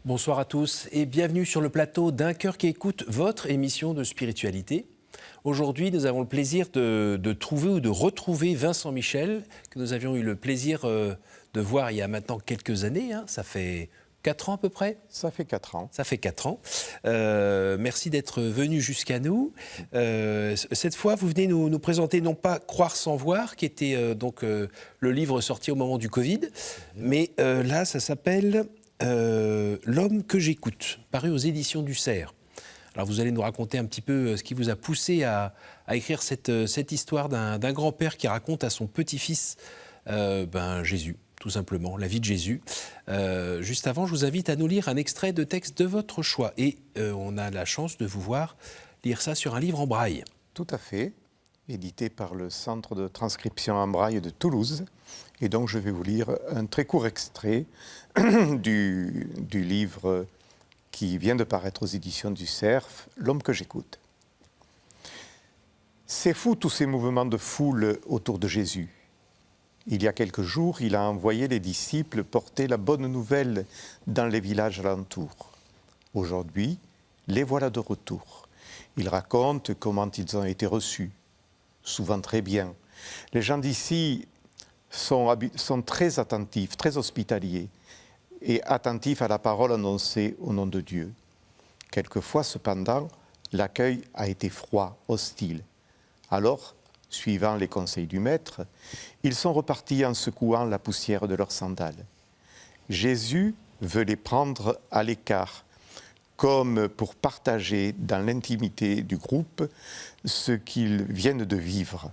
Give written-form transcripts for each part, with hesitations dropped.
Bonsoir à tous et bienvenue sur le plateau d'Un cœur qui écoute, votre émission de spiritualité. Aujourd'hui, nous avons le plaisir de trouver ou de retrouver Vincent Michel, que nous avions eu le plaisir de voir il y a maintenant quelques années. Ça fait 4 ans à peu près. Ça fait 4 ans. Ça fait 4 ans. Merci d'être venu jusqu'à nous. Cette fois, vous venez nous présenter non pas Croire sans voir, qui était le livre sorti au moment du Covid, mais là, ça s'appelle L'homme que j'écoute, paru aux éditions du Cerf. Alors vous allez nous raconter un petit peu ce qui vous a poussé à écrire cette histoire d'un grand-père qui raconte à son petit-fils Jésus, tout simplement, la vie de Jésus. Juste avant, je vous invite à nous lire un extrait de texte de votre choix. Et on a la chance de vous voir lire ça sur un livre en braille. Tout à fait, édité par le Centre de transcription en braille de Toulouse. Et donc je vais vous lire un très court extrait du livre qui vient de paraître aux éditions du Cerf, L'homme que j'écoute. C'est fou tous ces mouvements de foule autour de Jésus. Il y a quelques jours, il a envoyé les disciples porter la bonne nouvelle dans les villages alentours. Aujourd'hui, les voilà de retour. Ils racontent comment ils ont été reçus, souvent très bien. Les gens d'ici sont très attentifs, très hospitaliers et attentifs à la parole annoncée au nom de Dieu. Quelquefois, cependant, l'accueil a été froid, hostile. Alors, suivant les conseils du Maître, ils sont repartis en secouant la poussière de leurs sandales. Jésus veut les prendre à l'écart, comme pour partager dans l'intimité du groupe ce qu'ils viennent de vivre.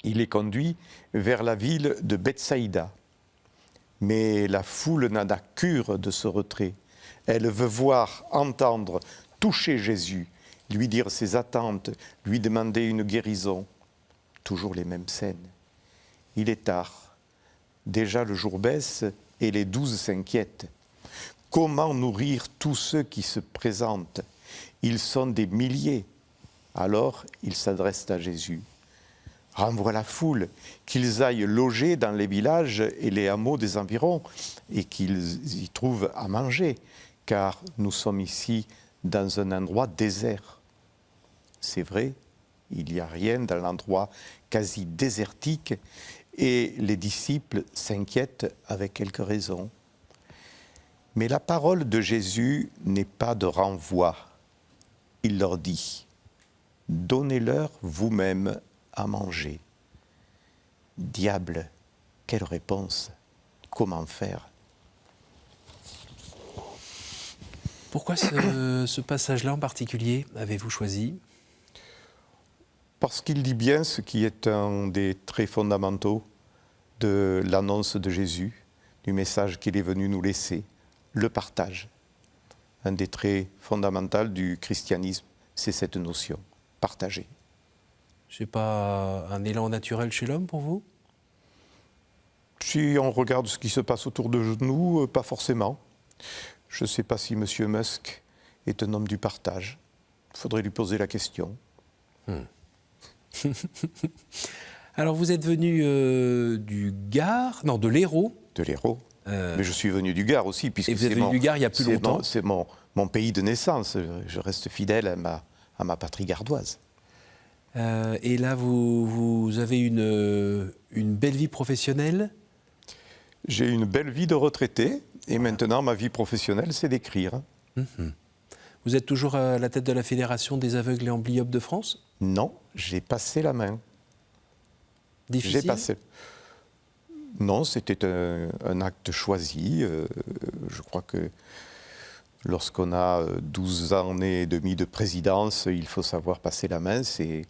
Il les conduit vers la ville de Bethsaïda. Mais la foule n'en a cure de ce retrait. Elle veut voir, entendre, toucher Jésus, lui dire ses attentes, lui demander une guérison. Toujours les mêmes scènes. Il est tard. Déjà le jour baisse et les 12 s'inquiètent. Comment nourrir tous ceux qui se présentent? Ils sont des milliers. Alors, ils s'adressent à Jésus. Renvoie la foule, qu'ils aillent loger dans les villages et les hameaux des environs et qu'ils y trouvent à manger, car nous sommes ici dans un endroit désert. C'est vrai, il n'y a rien dans l'endroit quasi désertique et les disciples s'inquiètent avec quelques raisons. Mais la parole de Jésus n'est pas de renvoi. Il leur dit « Donnez-leur vous-même à manger. » Diable, quelle réponse? Comment faire? Pourquoi ce passage-là en particulier avez-vous choisi? Parce qu'il dit bien ce qui est un des traits fondamentaux de l'annonce de Jésus, du message qu'il est venu nous laisser, le partage. Un des traits fondamentaux du christianisme, c'est cette notion, partager. C'est pas un élan naturel chez l'homme pour vous? Si on regarde ce qui se passe autour de nous, pas forcément. Je ne sais pas si M. Musk est un homme du partage. Il faudrait lui poser la question. Alors vous êtes venu du Gard, non de l'Hérault. De l'Hérault. Mais je suis venu du Gard aussi, puisque et vous êtes venu du Gard il y a plus longtemps. C'est mon pays de naissance. Je reste fidèle à ma patrie gardoise. Et là, vous avez une belle vie professionnelle? J'ai une belle vie de retraité, et maintenant, ma vie professionnelle, c'est d'écrire. Vous êtes toujours à la tête de la Fédération des aveugles et amblyopes de France? Non, j'ai passé la main. Difficile? J'ai passé. Non, c'était un acte choisi. Je crois que lorsqu'on a 12 ans et demi de présidence, il faut savoir passer la main. C'est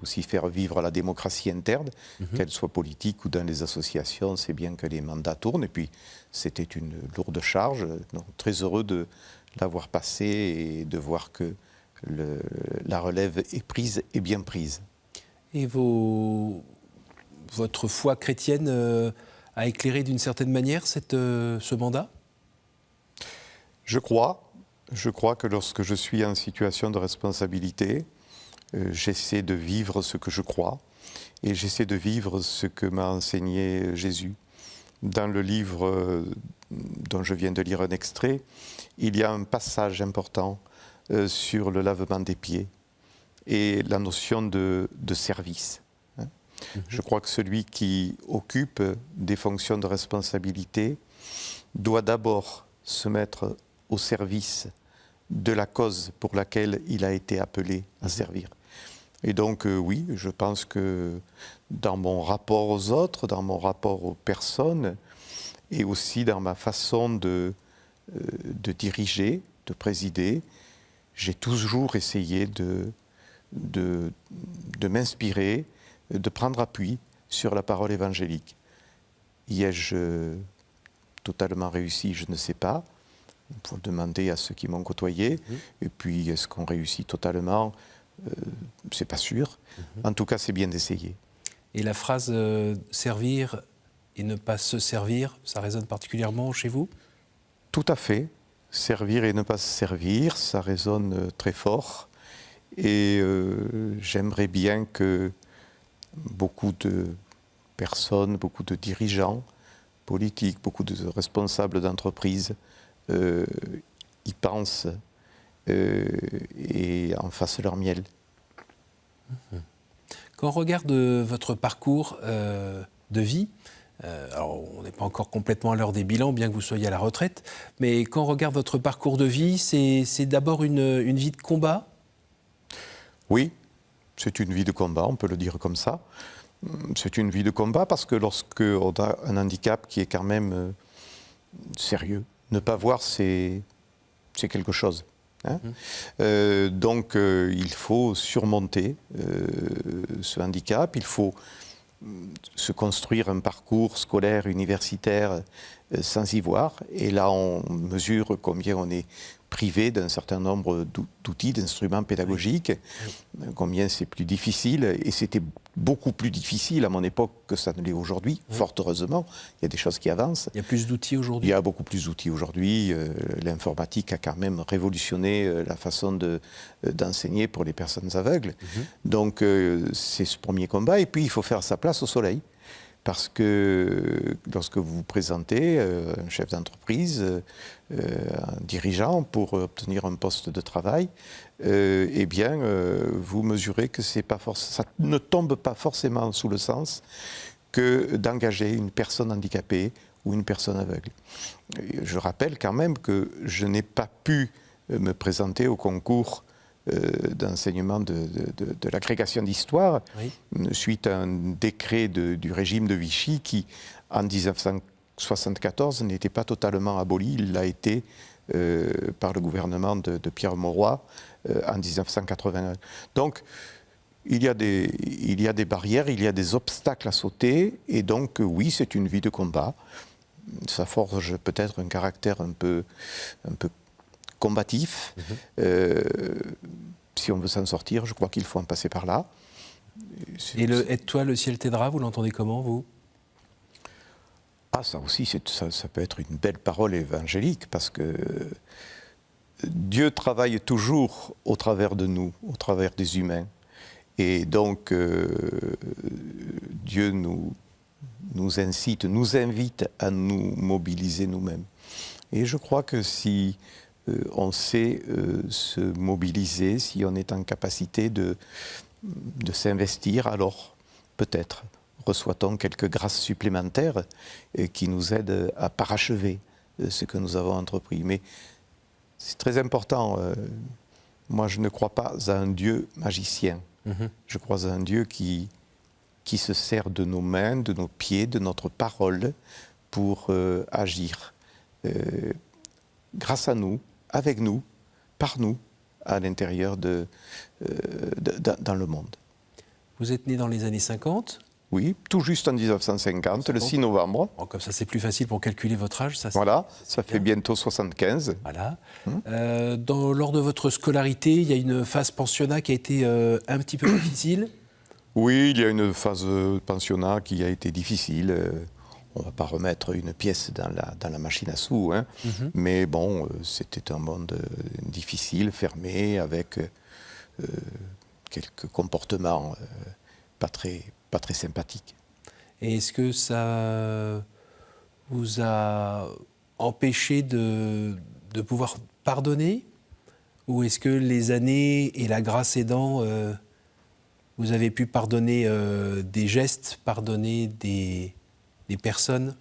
aussi faire vivre la démocratie interne, qu'elle soit politique ou dans les associations. C'est bien que les mandats tournent. Et puis, c'était une lourde charge. Donc, très heureux de l'avoir passé et de voir que la relève est prise et bien prise. Et votre foi chrétienne a éclairé d'une certaine manière ce mandat? Je crois que lorsque je suis en situation de responsabilité, j'essaie de vivre ce que je crois et j'essaie de vivre ce que m'a enseigné Jésus. Dans le livre dont je viens de lire un extrait, il y a un passage important sur le lavement des pieds et la notion de service. Je crois que celui qui occupe des fonctions de responsabilité doit d'abord se mettre au service de la cause pour laquelle il a été appelé à servir. Et donc, oui, je pense que dans mon rapport aux autres, dans mon rapport aux personnes, et aussi dans ma façon de diriger, de présider, j'ai toujours essayé de m'inspirer, de prendre appui sur la parole évangélique. Y ai-je totalement réussi? Je ne sais pas. Il faut le demander à ceux qui m'ont côtoyé. Et puis, est-ce qu'on réussit totalement? C'est pas sûr. En tout cas, c'est bien d'essayer. Et la phrase servir et ne pas se servir, ça résonne particulièrement chez vous? Tout à fait. Servir et ne pas se servir, ça résonne très fort. Et j'aimerais bien que beaucoup de personnes, beaucoup de dirigeants politiques, beaucoup de responsables d'entreprises y pensent et en fassent leur miel. Quand on regarde votre parcours de vie, alors on n'est pas encore complètement à l'heure des bilans, bien que vous soyez à la retraite, mais quand on regarde votre parcours de vie, c'est d'abord une vie de combat? Oui, c'est une vie de combat, on peut le dire comme ça. C'est une vie de combat parce que lorsqu'on a un handicap qui est quand même sérieux, ne pas voir, c'est quelque chose. Hein. Donc il faut surmonter ce handicap, il faut se construire un parcours scolaire, universitaire sans y voir. Et là, on mesure combien on est privé d'un certain nombre d'outils, d'instruments pédagogiques, combien c'est plus difficile. Et c'était beaucoup plus difficile à mon époque que ça ne l'est aujourd'hui, fort heureusement. Il y a des choses qui avancent. Il y a plus d'outils aujourd'hui? Il y a beaucoup plus d'outils aujourd'hui. L'informatique a quand même révolutionné la façon d'enseigner pour les personnes aveugles. Donc c'est ce premier combat. Et puis il faut faire sa place au soleil. Parce que lorsque vous vous présentez, un chef d'entreprise, un dirigeant, pour obtenir un poste de travail, eh bien, vous mesurez que ça ne tombe pas forcément sous le sens que d'engager une personne handicapée ou une personne aveugle. Je rappelle quand même que je n'ai pas pu me présenter au concours d'enseignement de l'agrégation d'histoire, suite à un décret du régime de Vichy qui, en 1974, n'était pas totalement aboli. Il l'a été par le gouvernement de Pierre Mauroy en 1981. Donc, il y a des barrières, il y a des obstacles à sauter, et donc oui, c'est une vie de combat. Ça forge peut-être un caractère un peu combatif. Si on veut s'en sortir, je crois qu'il faut en passer par là. Et le « aide-toi, le ciel t'aidera », vous l'entendez comment, vous? Ah, ça aussi, ça peut être une belle parole évangélique, parce que Dieu travaille toujours au travers de nous, au travers des humains. Et donc, Dieu nous incite, nous invite à nous mobiliser nous-mêmes. Et je crois que si on sait se mobiliser, si on est en capacité de s'investir, alors peut-être reçoit-on quelques grâces supplémentaires qui nous aident à parachever ce que nous avons entrepris. Mais c'est très important. Moi, je ne crois pas à un Dieu magicien. Je crois à un Dieu qui se sert de nos mains, de nos pieds, de notre parole pour agir. Grâce à nous, avec nous, par nous, à l'intérieur dans le monde. Vous êtes né dans les années 50 ? Oui, tout juste en 1950, le 6 novembre. Bon, comme ça, c'est plus facile pour calculer votre âge. Voilà, ça fait bientôt 75. Voilà. Lors de votre scolarité, il y a une phase pensionnat qui a été un petit peu difficile. Oui, il y a une phase pensionnat qui a été difficile. On ne va pas remettre une pièce dans la machine à sous, hein. Mais bon, c'était un monde difficile, fermé, avec quelques comportements pas très sympathiques. Et est-ce que ça vous a empêché de pouvoir pardonner? Ou est-ce que les années et la grâce aidant, vous avez pu pardonner des gestes, pardonner des personnes?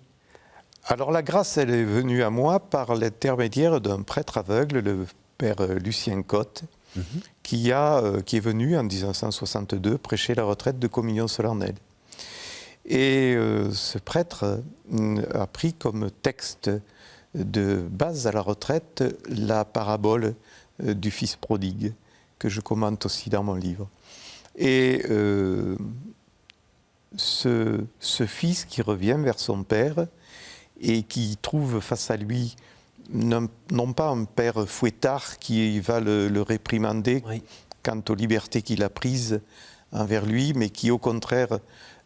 Alors la grâce, elle est venue à moi par l'intermédiaire d'un prêtre aveugle, le père Lucien Cotte, qui est venu en 1962 prêcher la retraite de communion solennelle. Et ce prêtre a pris comme texte de base à la retraite la parabole du fils prodigue, que je commente aussi dans mon livre. Et ce fils qui revient vers son père et qui trouve face à lui non pas un père fouettard qui va le réprimander quant aux libertés qu'il a prises envers lui, mais qui au contraire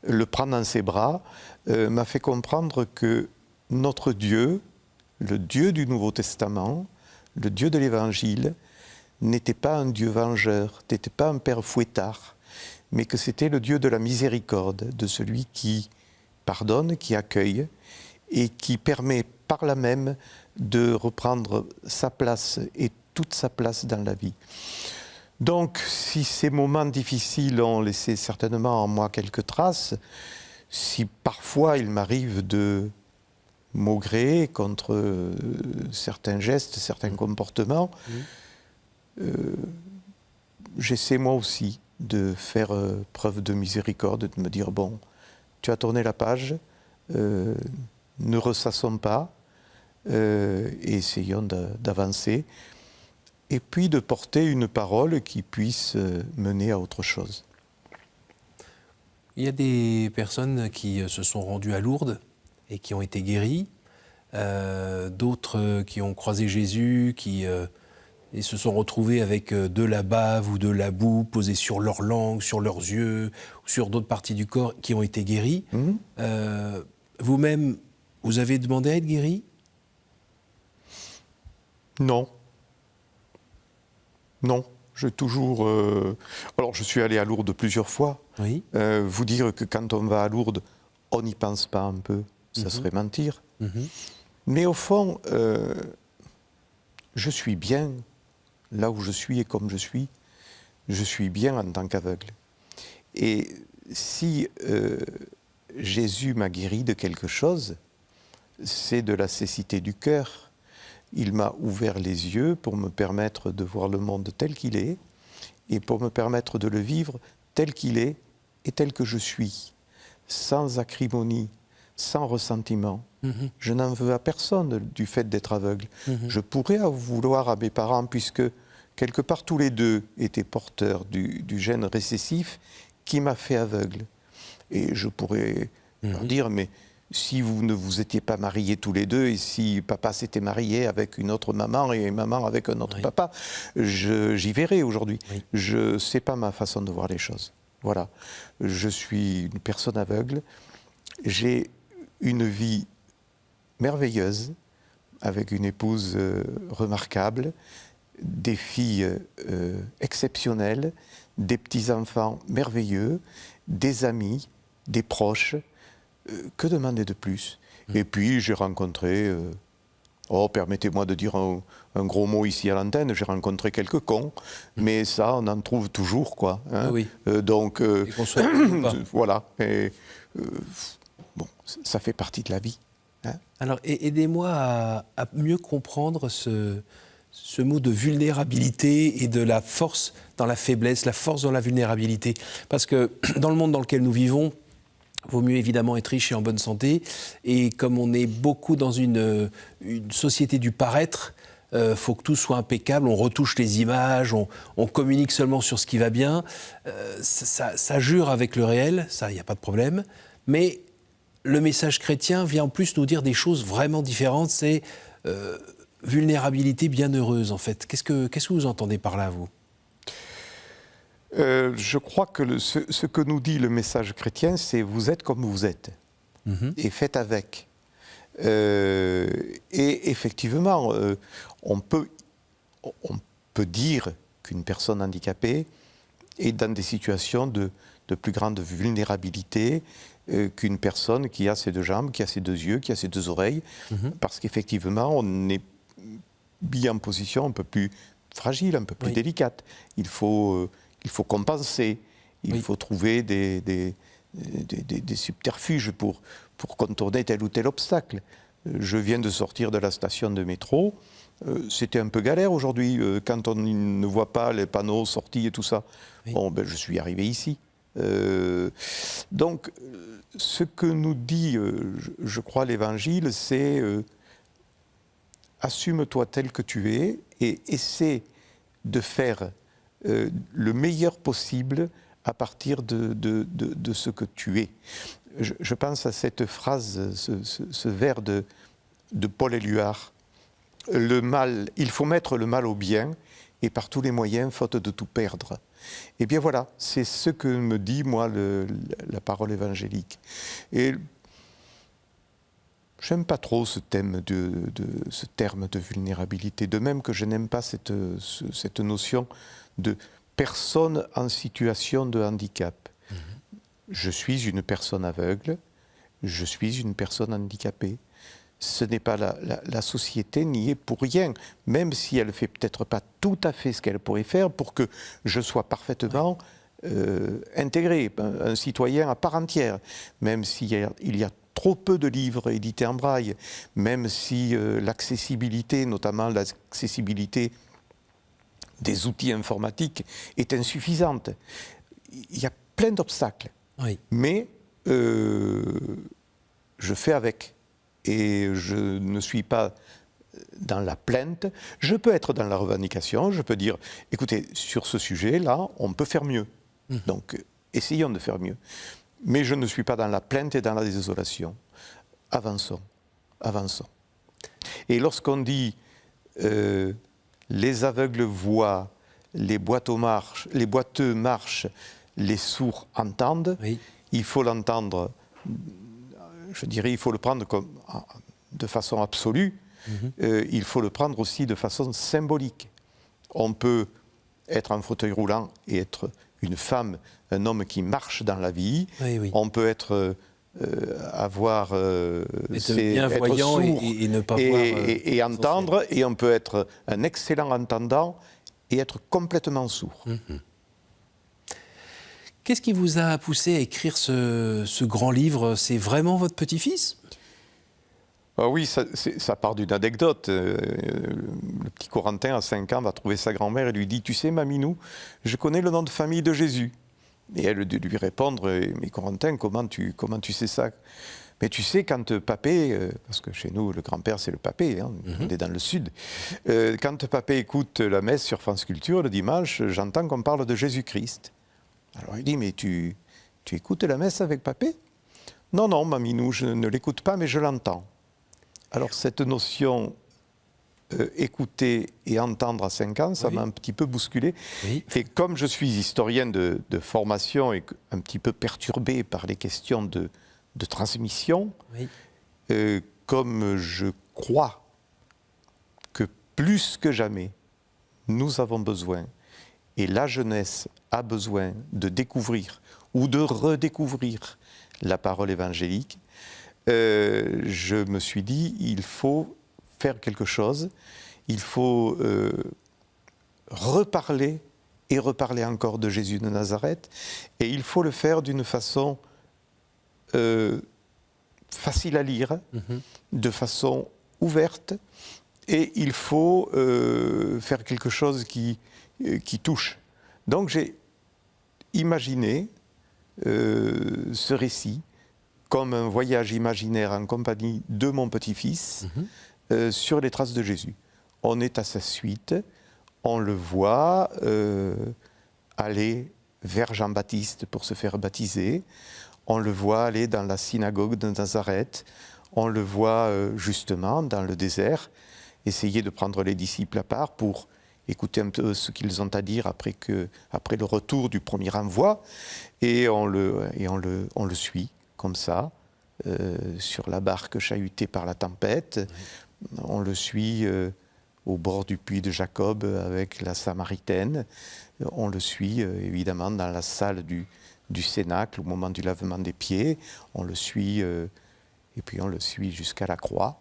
le prend dans ses bras, m'a fait comprendre que notre Dieu, le Dieu du Nouveau Testament, le Dieu de l'Évangile, n'était pas un Dieu vengeur, n'était pas un père fouettard, mais que c'était le Dieu de la miséricorde, de celui qui pardonne, qui accueille, et qui permet par là même de reprendre sa place et toute sa place dans la vie. Donc, si ces moments difficiles ont laissé certainement en moi quelques traces, si parfois il m'arrive de maugréer contre certains gestes, certains comportements, j'essaie moi aussi de faire preuve de miséricorde, de me dire, bon, tu as tourné la page, ne ressassons pas et essayons d'avancer. Et puis de porter une parole qui puisse mener à autre chose. Il y a des personnes qui se sont rendues à Lourdes et qui ont été guéries, d'autres qui ont croisé Jésus, qui et se sont retrouvés avec de la bave ou de la boue posée sur leur langue, sur leurs yeux, ou sur d'autres parties du corps qui ont été guéries. Vous-même, vous avez demandé à être guéri? Non. Non, j'ai toujours... Alors, je suis allé à Lourdes plusieurs fois. Oui. Vous dire que quand on va à Lourdes, on n'y pense pas un peu, ça serait mentir. Mais au fond, je suis bien là où je suis et comme je suis. Je suis bien en tant qu'aveugle. Et si Jésus m'a guéri de quelque chose, c'est de la cécité du cœur. Il m'a ouvert les yeux pour me permettre de voir le monde tel qu'il est et pour me permettre de le vivre tel qu'il est et tel que je suis, sans acrimonie, sans ressentiment. Je n'en veux à personne du fait d'être aveugle. Je pourrais en vouloir à mes parents puisque quelque part tous les deux étaient porteurs du gène récessif qui m'a fait aveugle. Et je pourrais leur dire, mais si vous ne vous étiez pas mariés tous les deux et si papa s'était marié avec une autre maman et maman avec un autre papa, j'y verrais aujourd'hui. Je ne sais pas ma façon de voir les choses. Voilà. Je suis une personne aveugle. J'ai une vie merveilleuse avec une épouse remarquable, des filles exceptionnelles, des petits-enfants merveilleux, des amis, des proches. Que demander de plus? Et puis j'ai rencontré, permettez-moi de dire un gros mot ici à l'antenne, j'ai rencontré quelques cons, mais ça on en trouve toujours, quoi. Hein. Oui. Donc, Et qu'on soit pas. voilà. Et, bon, ça fait partie de la vie. Hein. Alors aidez-moi à mieux comprendre ce mot de vulnérabilité et de la force dans la faiblesse, la force dans la vulnérabilité. Parce que dans le monde dans lequel nous vivons, il vaut mieux évidemment être riche et en bonne santé. Et comme on est beaucoup dans une société du paraître, faut que tout soit impeccable, on retouche les images, on communique seulement sur ce qui va bien. Ça jure avec le réel, ça, il n'y a pas de problème. Mais le message chrétien vient en plus nous dire des choses vraiment différentes. C'est vulnérabilité bienheureuse, en fait. Qu'est-ce que vous entendez par là, vous ? Je crois que ce que nous dit le message chrétien, c'est « vous êtes comme vous êtes et faites avec ». Et effectivement, on peut dire qu'une personne handicapée est dans des situations de plus grande vulnérabilité qu'une personne qui a ses deux jambes, qui a ses deux yeux, qui a ses deux oreilles, parce qu'effectivement, on est mis en position un peu plus fragile, un peu plus délicate. Il faut compenser, il faut trouver des subterfuges pour contourner tel ou tel obstacle. Je viens de sortir de la station de métro. C'était un peu galère aujourd'hui, quand on ne voit pas les panneaux sortis et tout ça. Bon, je suis arrivé ici. Donc, ce que nous dit, je crois, l'Évangile, c'est assume-toi tel que tu es et essaie de faire le meilleur possible à partir de ce que tu es. Je pense à cette phrase, ce vers de Paul Éluard. Le mal, il faut mettre le mal au bien et par tous les moyens, faute de tout perdre. Eh bien voilà, c'est ce que me dit, moi, la parole évangélique. Et j'aime pas trop ce terme de vulnérabilité, de même que je n'aime pas cette notion de personne en situation de handicap. Je suis une personne aveugle, je suis une personne handicapée. Ce n'est pas la société n'y est pour rien, même si elle ne fait peut-être pas tout à fait ce qu'elle pourrait faire pour que je sois parfaitement intégré, un citoyen à part entière, même s'il y a trop peu de livres édités en braille, même si l'accessibilité, notamment l'accessibilité des outils informatiques, est insuffisante. Il y a plein d'obstacles, mais je fais avec. Et je ne suis pas dans la plainte. Je peux être dans la revendication, je peux dire, écoutez, sur ce sujet-là, on peut faire mieux. Donc, essayons de faire mieux. Mais je ne suis pas dans la plainte et dans la désolation. Avançons, avançons. Et lorsqu'on dit, les aveugles voient, les boiteux marchent, les sourds entendent, il faut l'entendre. Je dirais, il faut le prendre de façon absolue, il faut le prendre aussi de façon symbolique. On peut être en fauteuil roulant et être une femme, un homme qui marche dans la vie. On peut être avoir être sourd et ne pas voir et entendre, et on peut être un excellent entendant et être complètement sourd. Qu'est-ce qui vous a poussé à écrire ce grand livre? C'est vraiment votre petit-fils? Oui, ça part d'une anecdote. Le petit Corentin, à 5 ans, va trouver sa grand-mère et lui dit « Tu sais, Maminou, je connais le nom de famille de Jésus. » Et elle de lui répondre « Mais Corentin, comment tu sais ça ?» Mais tu sais, quand papé, parce que chez nous, le grand-père, c'est le papé, hein, on est dans le sud, quand papé écoute la messe sur France Culture le dimanche, j'entends qu'on parle de Jésus-Christ. Alors il dit, mais tu écoutes la messe avec papé? Non, non, Maminou, je ne l'écoute pas, mais je l'entends. Alors cette notion écouter et entendre à 5 ans, ça m'a un petit peu bousculé. Et comme je suis historien de formation et un petit peu perturbé par les questions de transmission, comme je crois que plus que jamais, nous avons besoin, et la jeunesse a besoin de découvrir ou de redécouvrir la parole évangélique, je me suis dit, il faut faire quelque chose, il faut reparler et reparler encore de Jésus de Nazareth, et il faut le faire d'une façon facile à lire, de façon ouverte, et il faut faire quelque chose qui touche. Donc j'ai imaginé ce récit comme un voyage imaginaire en compagnie de mon petit-fils sur les traces de Jésus. On est à sa suite, on le voit aller vers Jean-Baptiste pour se faire baptiser, on le voit aller dans la synagogue de Nazareth, on le voit justement dans le désert, essayer de prendre les disciples à part pour écouter un peu ce qu'ils ont à dire après le retour du premier envoi, et on le suit comme ça, sur la barque chahutée par la tempête. On le suit au bord du puits de Jacob avec la Samaritaine. On le suit évidemment dans la salle du cénacle, au moment du lavement des pieds. On le suit, et puis on le suit jusqu'à la croix.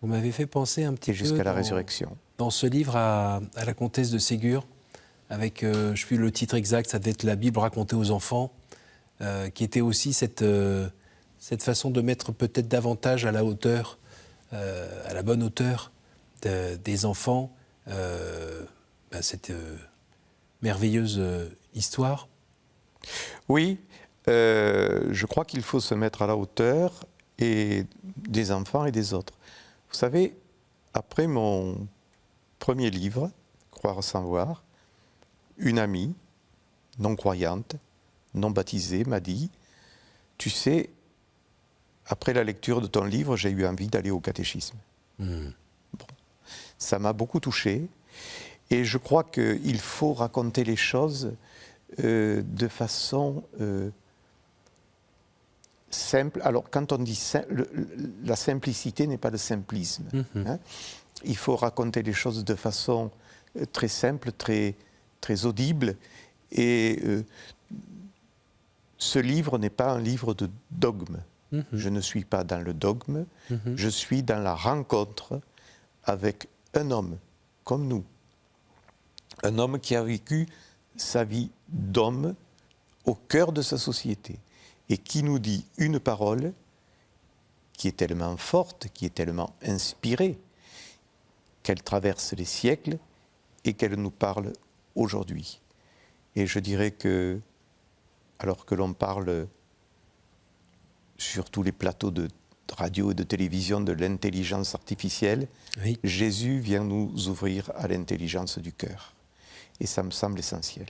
Vous m'avez fait penser un petit et peu jusqu'à la résurrection. Dans ce livre à la comtesse de Ségur, avec, je ne sais plus le titre exact, ça devait être la Bible racontée aux enfants, qui était aussi cette façon de mettre peut-être davantage à la hauteur, à la bonne hauteur des enfants, cette merveilleuse histoire. Oui, je crois qu'il faut se mettre à la hauteur et des enfants et des autres. Vous savez, après mon premier livre, Croire sans voir, une amie, non-croyante, non-baptisée, m'a dit « Tu sais, après la lecture de ton livre, j'ai eu envie d'aller au catéchisme. » Bon. Ça m'a beaucoup touché et je crois qu'il faut raconter les choses de façon simple. Alors, quand on dit la simplicité n'est pas le simplisme. Hein. Il faut raconter les choses de façon très simple, très, très audible. Et ce livre n'est pas un livre de dogme. Je ne suis pas dans le dogme, je suis dans la rencontre avec un homme comme nous. Un homme qui a vécu sa vie d'homme au cœur de sa société et qui nous dit une parole qui est tellement forte, qui est tellement inspirée, qu'elle traverse les siècles et qu'elle nous parle aujourd'hui. Et je dirais que, alors que l'on parle sur tous les plateaux de radio et de télévision de l'intelligence artificielle, oui. Jésus vient nous ouvrir à l'intelligence du cœur. Et ça me semble essentiel.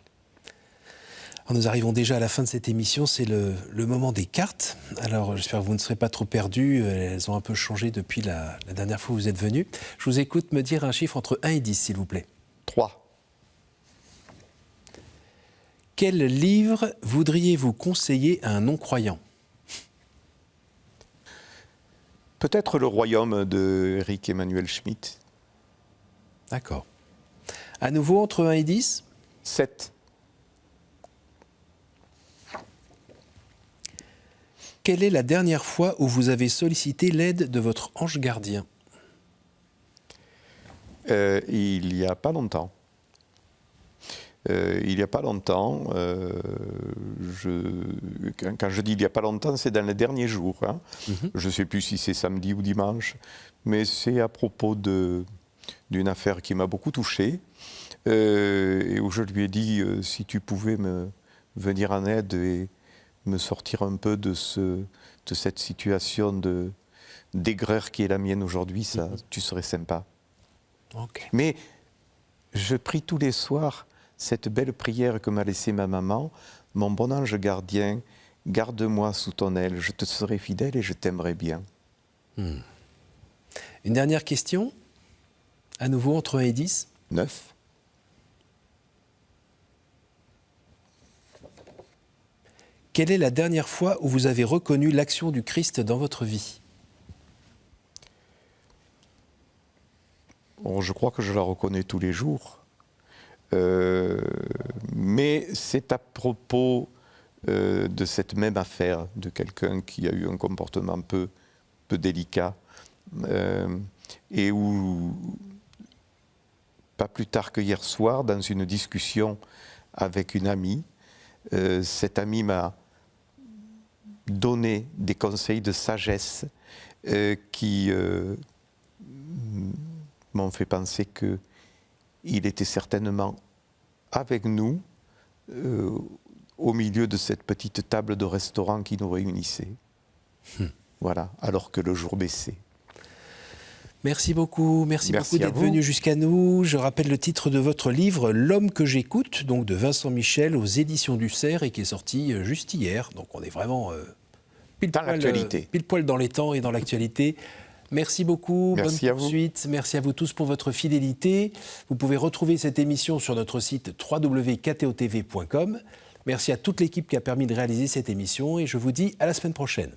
Alors nous arrivons déjà à la fin de cette émission, c'est le moment des cartes. Alors j'espère que vous ne serez pas trop perdus, elles ont un peu changé depuis la dernière fois où vous êtes venus. Je vous écoute me dire un chiffre entre 1 et 10, s'il vous plaît. 3. Quel livre voudriez-vous conseiller à un non-croyant ? Peut-être Le Royaume de Éric Emmanuel Schmitt. D'accord. À nouveau, entre 1 et 10 ? 7. Quelle est la dernière fois où vous avez sollicité l'aide de votre ange gardien ? Il n'y a pas longtemps. Quand je dis il n'y a pas longtemps, c'est dans les derniers jours. Hein. Je ne sais plus si c'est samedi ou dimanche, mais c'est à propos d'une affaire qui m'a beaucoup touché et où je lui ai dit si tu pouvais me venir en aide et me sortir un peu de cette situation d'aigreur qui est la mienne aujourd'hui, tu serais sympa. Okay. Mais je prie tous les soirs cette belle prière que m'a laissée ma maman, mon bon ange gardien, garde-moi sous ton aile, je te serai fidèle et je t'aimerai bien. Une dernière question, à nouveau entre 1 et 10. 9. Quelle est la dernière fois où vous avez reconnu l'action du Christ dans votre vie ? Bon, je crois que je la reconnais tous les jours. Mais c'est à propos de cette même affaire, de quelqu'un qui a eu un comportement peu délicat, et où, pas plus tard que hier soir, dans une discussion avec une amie, cette amie m'a donné des conseils de sagesse qui m'ont fait penser que il était certainement avec nous au milieu de cette petite table de restaurant qui nous réunissait. Voilà, alors que le jour baissait. Merci beaucoup d'être venu jusqu'à nous. Je rappelle le titre de votre livre, L'homme que j'écoute, donc de Vincent Michel aux éditions du Cerf et qui est sorti juste hier. Donc on est vraiment pile poil dans les temps et dans l'actualité. Merci beaucoup, bonne poursuite. Merci à vous tous pour votre fidélité. Vous pouvez retrouver cette émission sur notre site www.ktotv.com. Merci à toute l'équipe qui a permis de réaliser cette émission et je vous dis à la semaine prochaine.